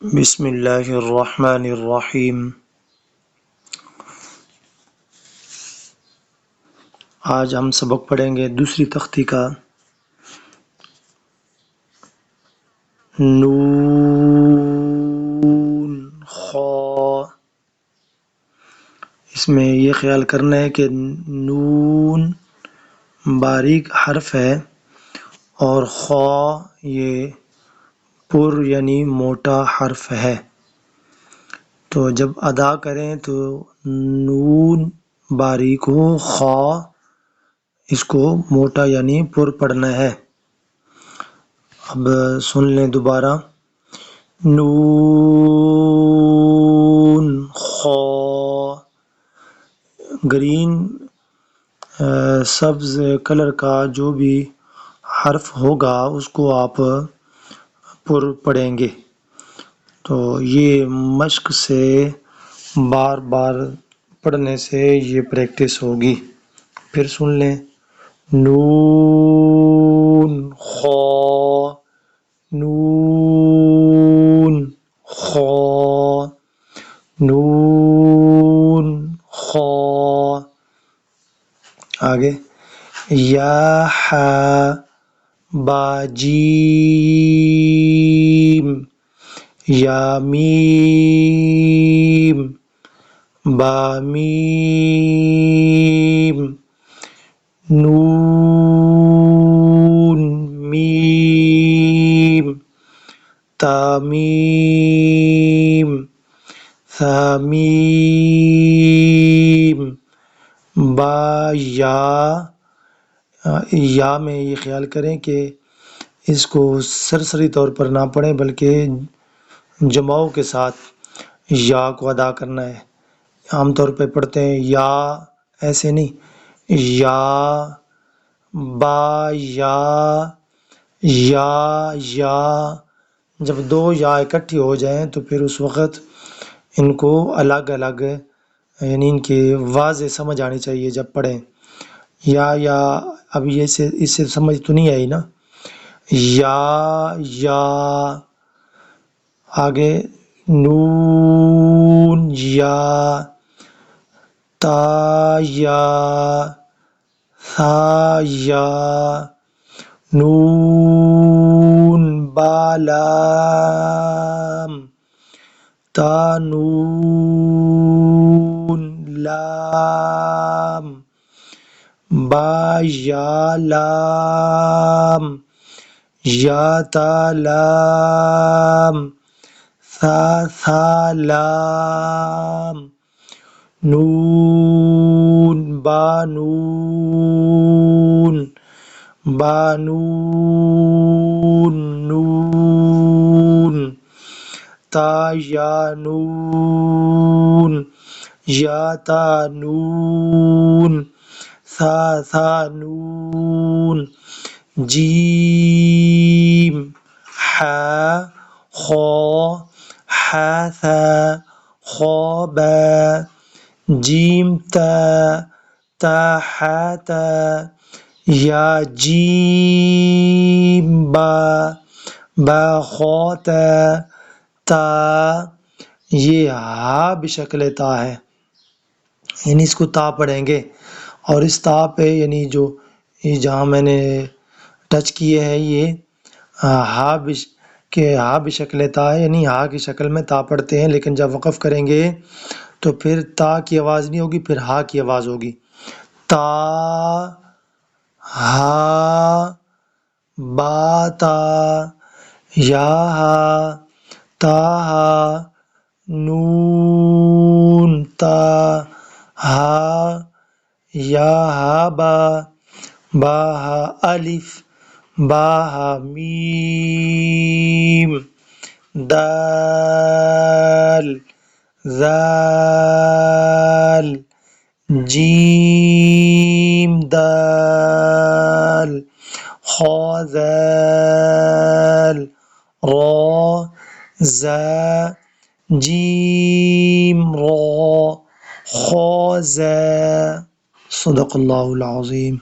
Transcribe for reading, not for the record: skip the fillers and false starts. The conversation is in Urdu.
بسم اللہ الرحمن الرحیم۔ آج ہم سبق پڑھیں گے دوسری تختی کا نون خ۔ اس میں یہ خیال کرنا ہے کہ نون باریک حرف ہے اور خ یہ پر یعنی موٹا حرف ہے، تو جب ادا کریں تو نون باریک ہو، خ اس کو موٹا یعنی پر پڑھنا ہے۔ اب سن لیں دوبارہ، نون خ۔ گرین سبز کلر کا جو بھی حرف ہوگا اس کو آپ پر پڑھیں گے، تو یہ مشق سے بار بار پڑھنے سے یہ پریکٹس ہوگی۔ پھر سن لیں، نون خ، نون خ، نون خ۔ آگے، یا ح با جیم، یا میم با میم، نون میم تا میم ثا میم با یا میں یہ خیال کریں کہ اس کو سرسری طور پر نہ پڑھیں بلکہ جماؤں کے ساتھ یا کو ادا کرنا ہے۔ عام طور پہ پڑھتے ہیں یا، ایسے نہیں، یا با یا یا۔ جب دو یا اکٹھی ہو جائیں تو پھر اس وقت ان کو الگ الگ یعنی ان کی واضح سمجھ آنی چاہیے جب پڑھیں۔ یا اب یہ اس سے سمجھ تو نہیں آئی نا، یا آگے، نون یا تا یا ثا یا، نون با لام تا نون لام با یا لام یا تا لام ثا لام، نون با نون با نون نون، تا یا نون یا تا نون ثا نون، جیم ح خ ح ثا خ با، جیم تا ح تا، یا جیم با خ تا، یہ ہا بشکل تا ہے، یعنی اس کو تا پڑھیں گے، اور اس تا پہ یعنی جو جہاں میں نے ٹچ کیے ہیں یہ ہا بشکل تا ہے، یعنی ہا کی شکل میں تا پڑھتے ہیں، لیکن جب وقف کریں گے تو پھر تا کی آواز نہیں ہوگی، پھر ہا کی آواز ہوگی۔ تا ہا با تا یا ہا تا ہا، نون تا ہا یا ہا با ہا الف با ہا میم دال ذال جیم دال خ ذال را زا جیم را خ زا۔ صدق اللہ العظیم۔